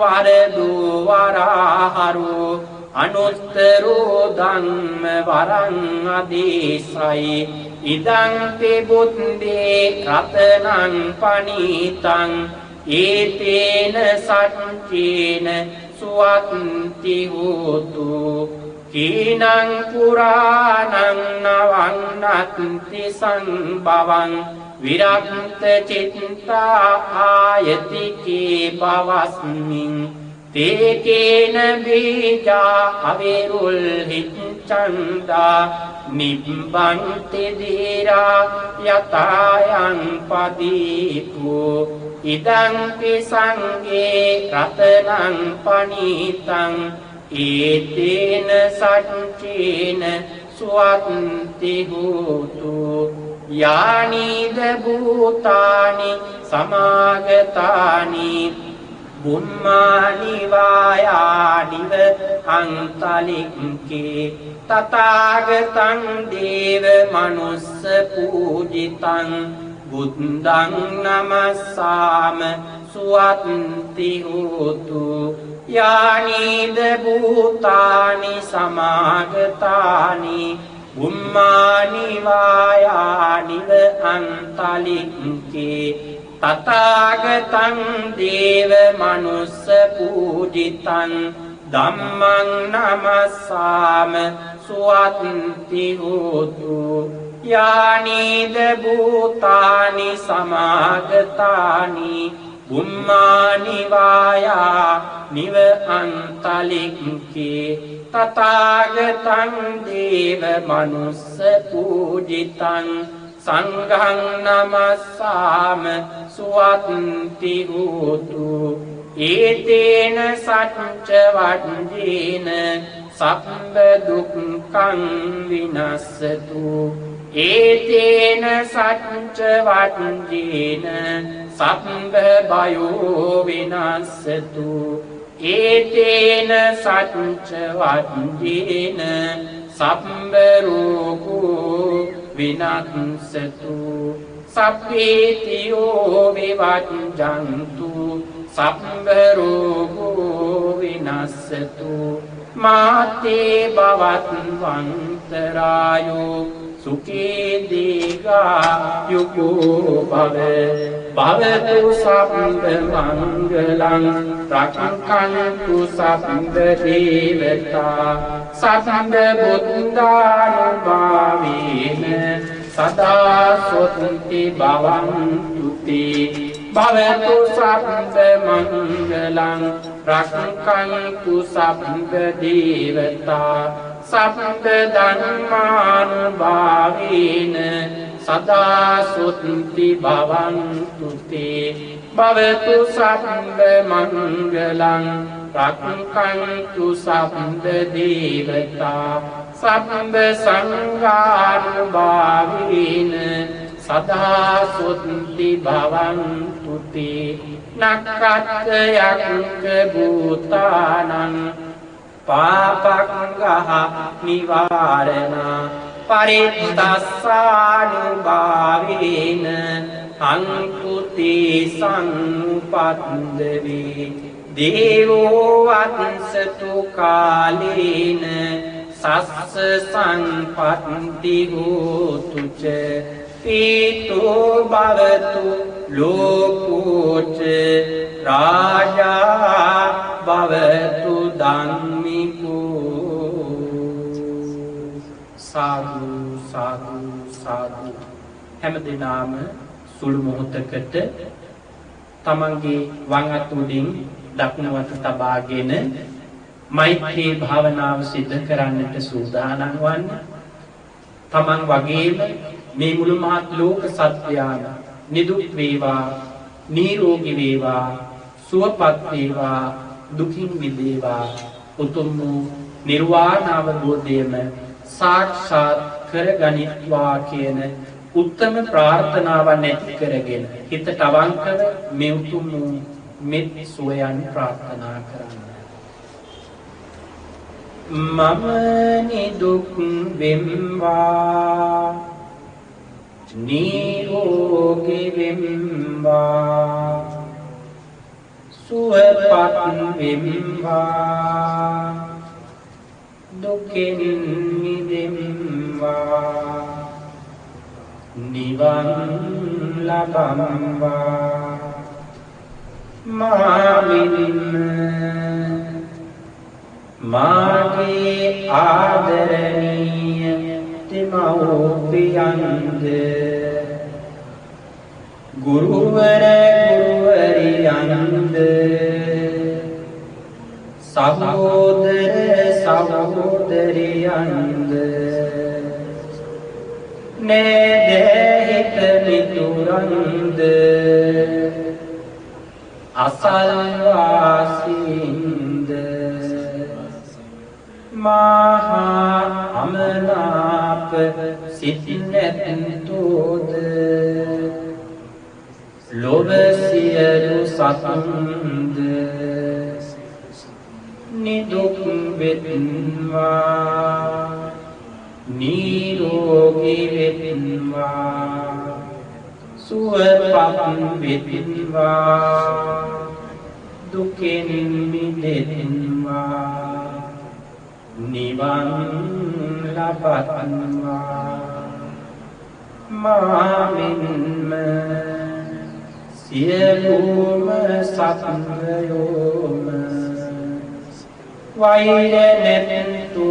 වරදෝ වරහරෝ අනුත්තරෝ ධම්ම වරං අදේසයි ඉදං පිබුද්දේ රතනං පනීතං ඒතේන සච්චේන සුවත්ති හෝතු කීනං පුරාණං නවන්නත්ති සංභවං විරක්ත චිත්තා ආයතිකේ පවස්මින් තේකේන බීජා අවිරුල් හිච්ඡන්දා නිබ්බන්ති දීරා යතායන් පදීපෝ ඉදං පිසංගේ රතනං පනීතං ඒතේන සච්චේන සුවත්ති හෝතු යානිද භූතානි සමාගතානි බුම්මානි වායානිව අන්තලික්කේ තථාගතං දේව මනුස්ස පූජිතං බුද්ධං නමස්සාම සුවත්ති හෝතු යානිද භූතානි සමාගතානි බුම්මානි වායානිව අන්තලික්කේ තථාගතං දේව මනුස්ස පූජිතං ධම්මං නමස්සාම සුවත්ති හෝතු යානිද භූතානි සමාගතානි බුම්මානි වායා නිව අන්තලික්කේ තථාගතං දේව මනුස්ස පූජිතං සංඝං නමස්සාම සුවත්ති හෝතු ඒතේන සච්ච වජ්ජේන සබ්බ දුක්ඛං විනස්සතු ඒතේන සච්ච වජ්ජේන සබ්බ භයෝ විනස්සතු ඒතේන සච්ච වජ්ජේන සබ්බ රෝගෝ විනස්සතු සබ්බේතියෝ විවජ්ජන්තු සබ්බ රෝගෝ විනස්සතු මාතේ භවත් වන්තරායෝ සුඛේ දීඝා යුකෝ භව භවතු සබ්බ මංගලං රක්ඛන්තු සබ්බ දේවතා සබ්බ බුද්ධානුභාවේන සදා සොත්ති භවන්තු තේ භවතු සබ්බ මංගලං රක්ඛන්තු සබ්බ දේවතා සබ්බ ධම්මානුභාවේන සදා සොත්ති භවන්තු තේ භවතු සබ්බ මංගලං රක්ඛන්තු සබ්බ දේවතා සබ්බ සංඝානුභාවේන සදා සොත්ති භවන්තු තේ නක්ඛත්යං භූතානං පාපංගහ නිවාරණ පරිත්තස්සානුභාවේන අංකුති සංඋපද්දවේ දේවෝ වත්සතු කාලේන සස්ස සංපත්ති හෝතුච පීතෝ භවතු ලෝකෝච රාජා භවතු ධම්මිකෝ සාදු සාදු සාදු හැමදෙනාම සුළු මොහොතකට තමන්ගේ වම් අත උඩින් දකුණු අත තබාගෙන මෛත්‍රී භාවනාව සිදු කරන්නට සූදානම් වන්න. තමන් වගේම මේ මුළු මහත් ලෝක සත්‍යයන් නිදුක් වේවා, නිරෝගී වේවා, සුවපත් වේවා, දුකින් මිදේවා, උතුම් වූ නිර්වාණ අවබෝධයම සාක්ෂාත් කරගනිත්වා කියන උත්තම ප්‍රාර්ථනාවන් ඇති කරගෙන හිතට අවංකව මේ උතුම් වූ මෙත් සුවයන් ප්‍රාර්ථනා කරන්න. මම නිදුක් වෙම්වා, නිරෝගී වෙම්වා, සුවපත් වෙම්වා, දුකින් මිදෙම්වා, නිවන් ලබම්වා. මාගේ ආදරණීය තිමව්පියන්ද ගුරුවර ගුරුවරියන්ද සහෝදර සහෝදරියන්ද නේදහිත මිතුරන්ද අසල්වාසීන්ද මහා අමනාප සිත් නැතුද ලොව සියලු සතුන්ද නිදුක් වෙත්වා නිරෝගී වෙත්වා සුවපත් වෙත්වා දුකෙන් මිදෙත්වා නිවන් ලබත්වා මාමින්ම සියලුම සත්වයෝම වෛර නැතු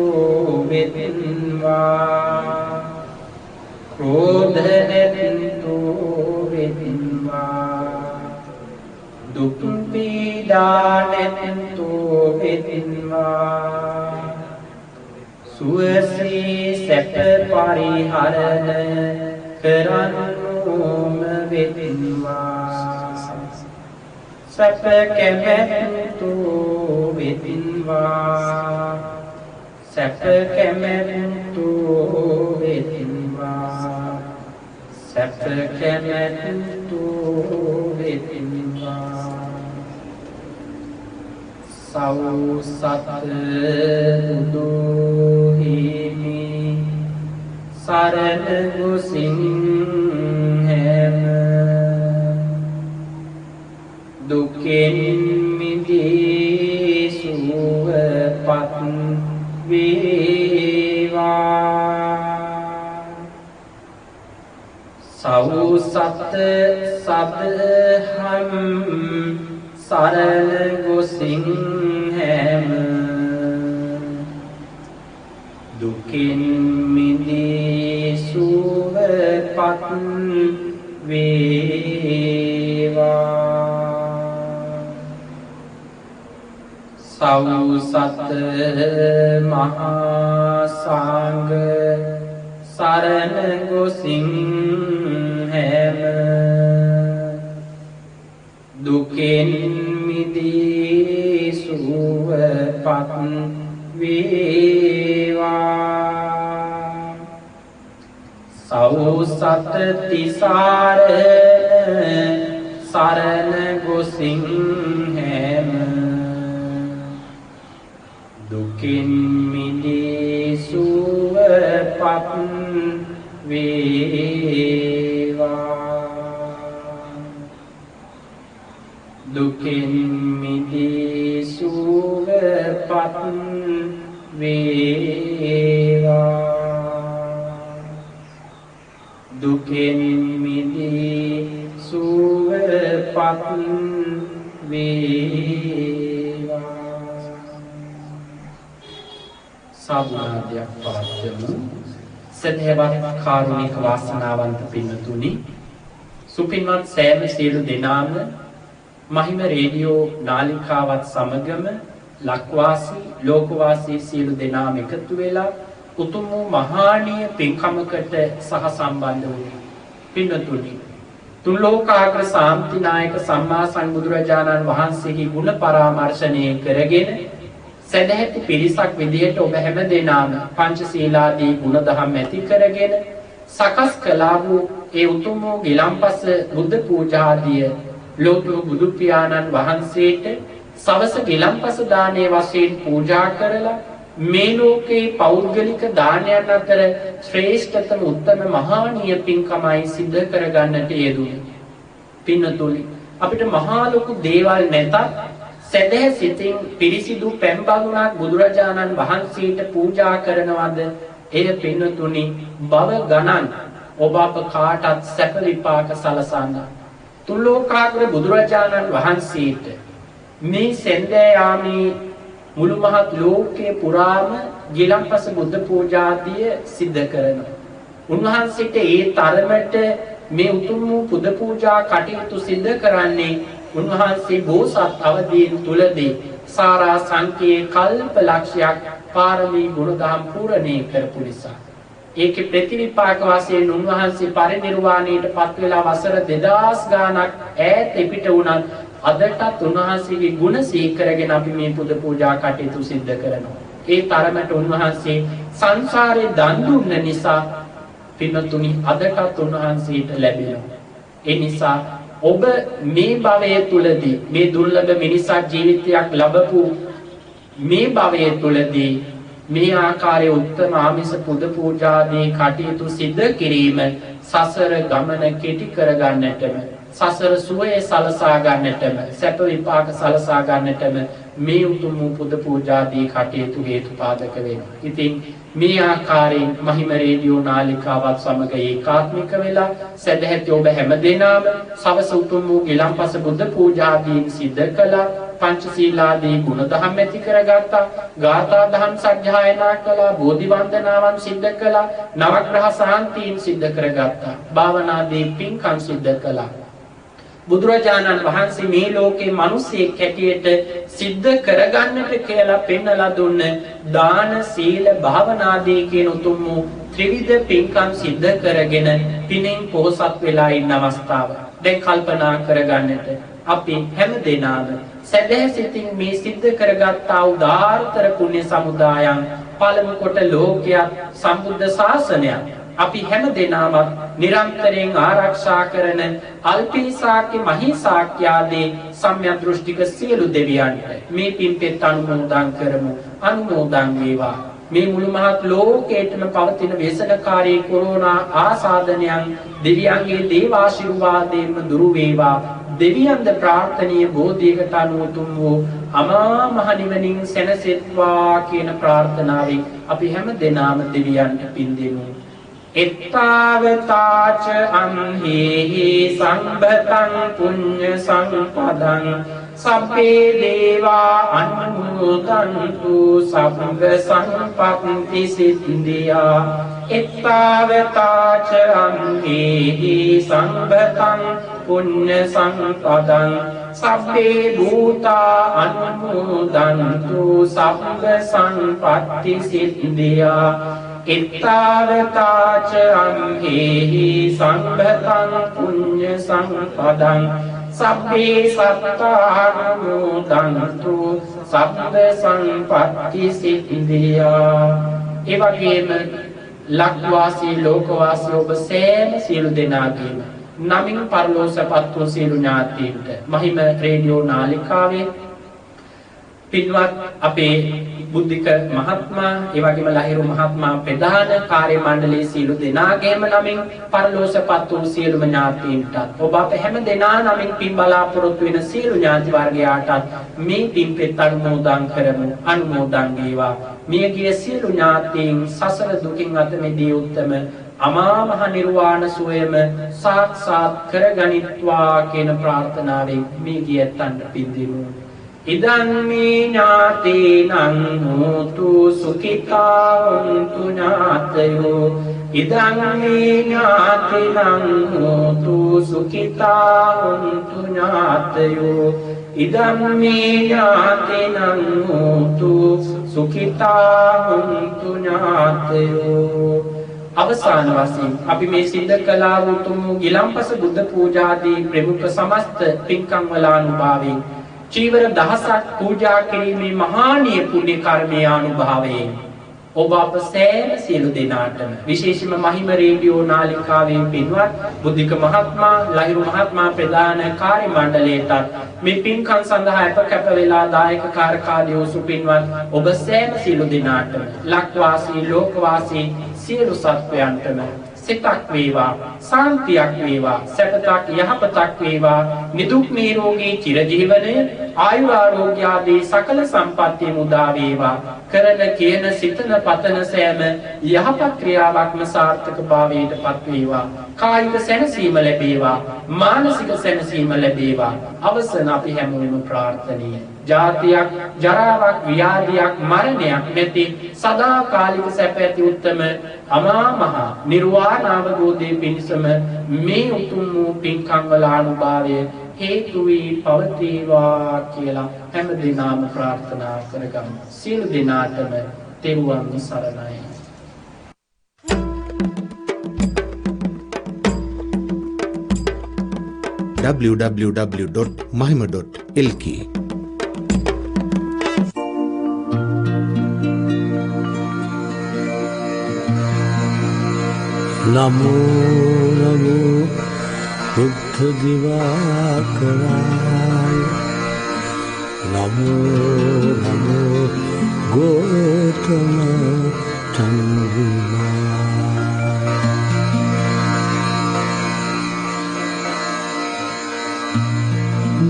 වෙත්වා ක්‍රෝධ නැතු වෙත්වා දුක් පීඩා නැතු වෙත්වා සුවසේ සැප පරිහරණය කරන්නෝම වෙත්වා සැප කැමැත්තු වෙත්වා සැප කැමැත්තු වෙත්වා සැප කැමැත්තු වෙත්වා සෞසත දුහිමි සරණ ගොසින් හැම දුකෙන් මිදී සුවපත් වේවා සෞසත සදහම් සරණ ගොසින් හැම දුකින් මිදී සුවපත් වේවා සෞසත මහා සංඝ සරණ ගොසින් හැම දුකෙන් මිදී සුවපත් වේවා සෞසත තිසරණ සරණ ගොසින් හැම දුකින් මිදී සුවපත් වේවා දුකින් මිදී සුවපත් වේවා දුකින් මිදී සුවපත් වේවා සාදුනාදයක් පවත්වමු සදහවත් කාරුණික වාසනාවන්ත පින්තුනි සුපින්වත් සෑම සියලු දෙනාම මහිම රේඩියෝ නාලිකාවත් සමගම ලක්වාසී ලෝකවාසී සියලු දෙනාම එකතු වෙලා උතුම් වූ මහානීය පින්කමකට සහ සම්බන්ධ වුණේ පින්තුනි තුන් ලෝකාග්‍ර ශාන්තිනායක සම්මා සම්බුදුරජාණන් වහන්සේගේ ගුණ පරාමර්ශණය කරගෙන සදැහැති පිරිසක් විදියට ඔබ හැම දෙනාම පංචශීලාදී ගුණ දහම් ඇති කරගෙන සකස් කළා වූ ඒ උතුම් වූ ගිලම්පස බුද්ධ පූජාදිය ලෝතුරු බුදු පියාණන් වහන්සේට සවස ගිලම්පස දානයේ වශයෙන් පූජා කරලා මේ ලෝකේ පෞද්ගලික දානයන් අතර ශ්‍රේෂ්ඨතම උත්තම මහානීය පින්කමයි සිද්ධ කරගන්නට යෙදුනේ. පින්නතුනි අපිට මහා ලොකු දේවල් නැතත් සදහැ සිතින් පිරිසිදු පෙම්බඳුනක් බුදුරජාණන් වහන්සේට පූජා කරනවද එය පින්නතුනි බව ගණන් ඔබ අප කාටත් සැප විපාක සලසන්න. තුලෝකාග්‍ර බුදුරජාණන් වහන්සේට මේ සෙන්දෑයාමේ මුළු මහත් ලෝකයේ පුරාම ගිලන්පස බුද්ධ පූජාදිය සිද්ධ කරනවා. උන්වහන්සේට ඒ තරමට මේ උතුම් වූ පුද පූජා කටයුතු සිද්ධ කරන්නේ උන්වහන්සේ බෝසත් අවදීන් තුලදී සාරා සංකේ කල්ප ලක්ෂයක් පාරමී ගුණධම් පූර්ණේ කරපු නිසා. ඒකේ ප්‍රතිවිපාක වශයෙන් උන්වහන්සේ පරිනිර්වාණයට පත් වෙලා වසර 2000 ගාණක් ඈත පිට වුණත් අදටත් උන්වහන්සේගේ ගුණ සීකරගෙන අපි මේ පුද පූජා කටයුතු සිද්ධ කරනවා. ඒ තරමට උන්වහන්සේ සංසාරේ දන් දුන්න නිසා පින්තුනි අදටත් උන්වහන්සේට ලැබෙනවා. ඒ නිසා ඔබ මේ භවයේ තුලදී මේ දුර්ලභ මිනිසත් ජීවිතයක් ලැබපු මේ භවයේ තුලදී මේ ආකාරයේ උත්තම ආමිස පුද පූජාදී කටයුතු සිද්ධ කිරීම සසර ගමන කෙටි කරගන්නටම සසර සුවය සලසා ගන්නටම සැප විපාක සලසා ගන්නටම මේ උතුම් පුද පූජාදී කටයුතු හේතුපාදක වෙනවා. ඉතින් මේ ආකාරයෙන් මහිම රේඩියෝ නාලිකාවත් සමග ඒකාත්මික වෙලා සදැහැති ඔබ හැමදෙනාම සවස උතුම් වූ ගිලන්පස බුද්ධ පූජාදීන් සිද්ධ කළා. පංචශීලාදී ගුණධම් ඇති කරගත්තා. ගාථා දහම් සජ්ජායනා කළා. බෝධි වන්දනාවන් සිද්ධ කළා. නවග්‍රහ සාන්තීන් සිද්ධ කරගත්තා. භාවනාදී පින්කම් සිද්ධ කළා. බුදුරජාණන් වහන්සේ මේ ලෝකේ මිනිසෙක් හැටියට සිද්ධ කරගන්නට කියලා පෙන්වලා දුන්න දාන සීල භාවනාදී කියන උතුම් වූ ත්‍රිවිධ පින්කම් සිද්ධ කරගෙන පිනෙන් පොහොසත් වෙලා ඉන්න අවස්ථාව. දැන් කල්පනා කරගන්නට අපි හැමදෙනාම සැදැහැ සිතින් මේ සිද්ධ කරගත්තා වූ උදාාරතර පුණ්‍ය සමුදායන් පළමු කොට ලෝකයක් සම්බුද්ධ ශාසනයක් අපි හැමදෙනාම නිරන්තරයෙන් ආරක්ෂා කරන අල්පීසාක්‍ය මහීසාක්‍ය ආදී සම්‍යක් දෘෂ්ටික සියලු දෙවියන්ට මේ පින්පෙත් අනුමෝදන් කරමු. අනුමෝදන් වේවා. මේ මුළු මහත් ලෝකයේම පවතින ව්‍යසනකාරී කොරෝනා ආසාදනයන් දෙවියන්ගේ දේවාශිර්වාදයෙන්ම දුරු වේවා. දෙවියන්ද ප්‍රාර්ථනීය බෝධියකට අනුතුම් වූ අමා මහ නිවනින් සැනසෙත්වා කියන ප්‍රාර්ථනාවෙන් අපි හැම දෙනාම දෙවියන්ට පින් දෙමු. එත්තාවතාච අම්හෙහි සම්බතං පුඤ්ඤ සම්පදං සබ්බේ දේවා අනුමෝදන්තු සබ්බ සම්පත්ති සිද්ධියා. එත්තාවතාච අම්හෙහි සම්බතං පුඤ්ඤ සම්පදං සබ්බේ භූතා අනුමෝදන්තු සබ්බ සම්පත්ති සිද්ධියා. එත්තාවතාච අම්හෙහි සම්බතං පුඤ්ඤ සම්පදං සබ්බේ සත්තානුමෝදන්තු සබ්බ සම්පත්ති සිද්ධියා. ඒ වගේම ලක්වාසී ලෝකවාසී ඔබ සෑම සියලු දෙනාගේම නමින් පරලෝසපත් වූ සියලු ඥාතීන්ට මහිම රේඩියෝ නාලිකාවේ පින්වත් අපේ බුද්ධික මහත්මයා ඒ වගේම ලහිරු මහත්මයා ප්‍රධාන කාර්ය මණ්ඩලයේ සියලු දෙනාගේම නමින් පරලෝසපත් වූ සියලුම ඥාතීන්ට ඔබ අප හැම දෙනා නමින් පින් බලාපොරොත්තු වෙන සියලු ඥාති වර්ගයාටත් මේ පින් පෙත් අනුමෝදන් කරමු. අනුමෝදන් වේවා. මියගිය සියලු ඥාතීන් සසර දුකින් අත මිදී උත්තම අමා මහ නිර්වාණ සුවයම සාක්ෂාත් කරගනිත්වා කියන ප්‍රාර්ථනාවෙන් මේ ගියත්තන්ට පින් දෙමු. ඉදං මේ ඥාතීනං හෝතු සුඛිතා හොන්තු ඥාතයෝ. ඉදං මේ ඥාතීනං හෝතු සුඛිතා හොන්තු ඥාතයෝ. ඉදං මේ ඥාතීනං හෝතු සුඛිතා හොන්තු ඥාතයෝ. අවසාන වශයෙන් අපි මේ සිද්ධ කළා වූ උතුම් ගිලන්පස බුද්ධ පූජාදී ප්‍රමුඛ සමස්ත පින්කම් වල අනුභවයෙන් චීවර දහසක් පූජා කිරීමේ මහානීය පුණ්‍ය කර්මයේ අනුභවයෙන් ඔබ අප සෑම සියලු දෙනාටම විශේෂයෙන්ම මහිම රේඩියෝ නාලිකාවේ පින්වත් බුද්ධික මහත්මයා ලහිරු මහත්මයා ප්‍රධාන කාර්ය මණ්ඩලයට මේ පින්කම් සඳහා අප වෙලා දායක කාර්යකාරයෝ සුපින්වත් ඔබ සෑම සියලු දෙනාටම ලක්වාසී ලෝකවාසී සියලු සත්වයන්ටම සිතක් වේවා, සාන්තියක් වේවා, සැපතක් යහපතක් වේවා, නිදුක් නිරෝගී චිරජීවනය, ආයු ආරෝග්‍ය ආදී සකල සම්පත්තිය මුදා වේවා. කරන කියන සිතන පතන සෑම යහපත් ක්‍රියාවක්ම සාර්ථක භාවයට පත් වේවා. කායික සැනසීම ලැබේවා, මානසික සැනසීම ලැබේවා. අවසන අපි හැමෝම ප්‍රාර්ථනීය ජාතියක් ජරාවක් ව්‍යාධියක් මරණයක් නැති සදාකාලික සැප ඇති උත්තම අමා මහ නිර්වාණ අවබෝධයේ පිණිසම මේ උතුම් වූ පින්කම් වල අනුභවය හේතු වී පවතිවා කියලා හැම දිනම ප්‍රාර්ථනා කරගමු. සියලු දෙනාටම තෙරුවන් සරණයි. www.mahima.lk නමෝ නමෝ බුද්ධ දිවාකරාය නමෝ නමෝ ගෝතම චන්ද්‍රමාය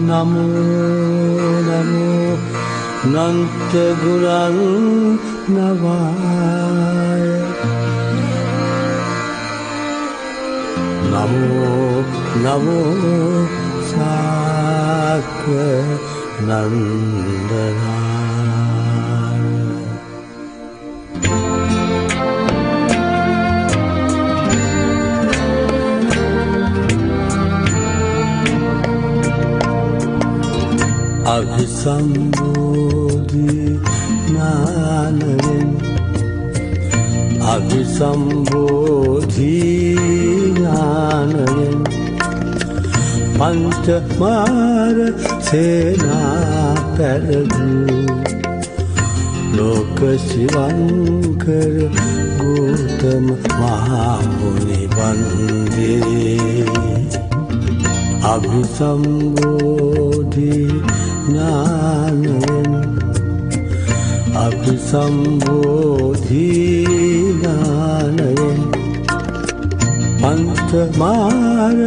නමෝ නමෝ නන්ත ගුණං නවාය නමෝ නමෝ සාක්‍ය නන්දනාය අභිසම්බෝධි ඥානයෙන් අභිසම්බෝධි ඥානයෙන් පංච මාර සේනා පැරදු ලෝක ශිවංකර ගෞතම මහා මුනි වන්දේ අභිසම්බෝධි ඥානයෙන් අභිසම්බෝධි ඥානයෙන් පංච මාර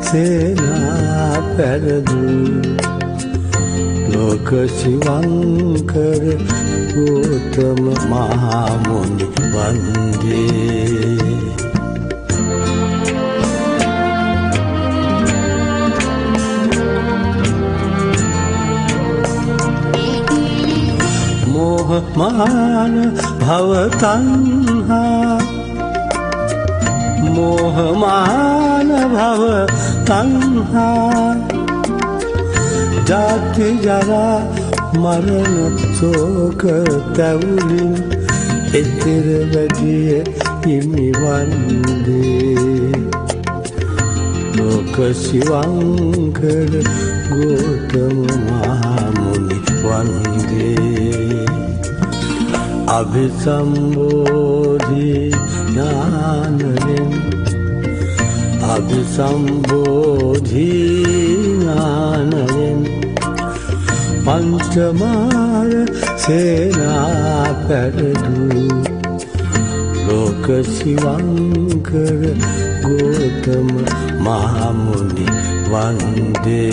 සේනා පැරදු ලෝක ශිවංකර ගෞතම මහා මුනි වන්දේ मोहमान भव तन्हा मोहमान भव तन्हा जाति जरा मरण शोक तवलिन इतर बजिए इमि वंदे लोक शिवंकर गौतम महामुनि वंदे अभिसंबोधि ज्ञानයෙන් अभिसंबोधि ඥානයෙන් पंचमार सेना පැරදු लोक शिवंकर गौतम महामुनि वंदे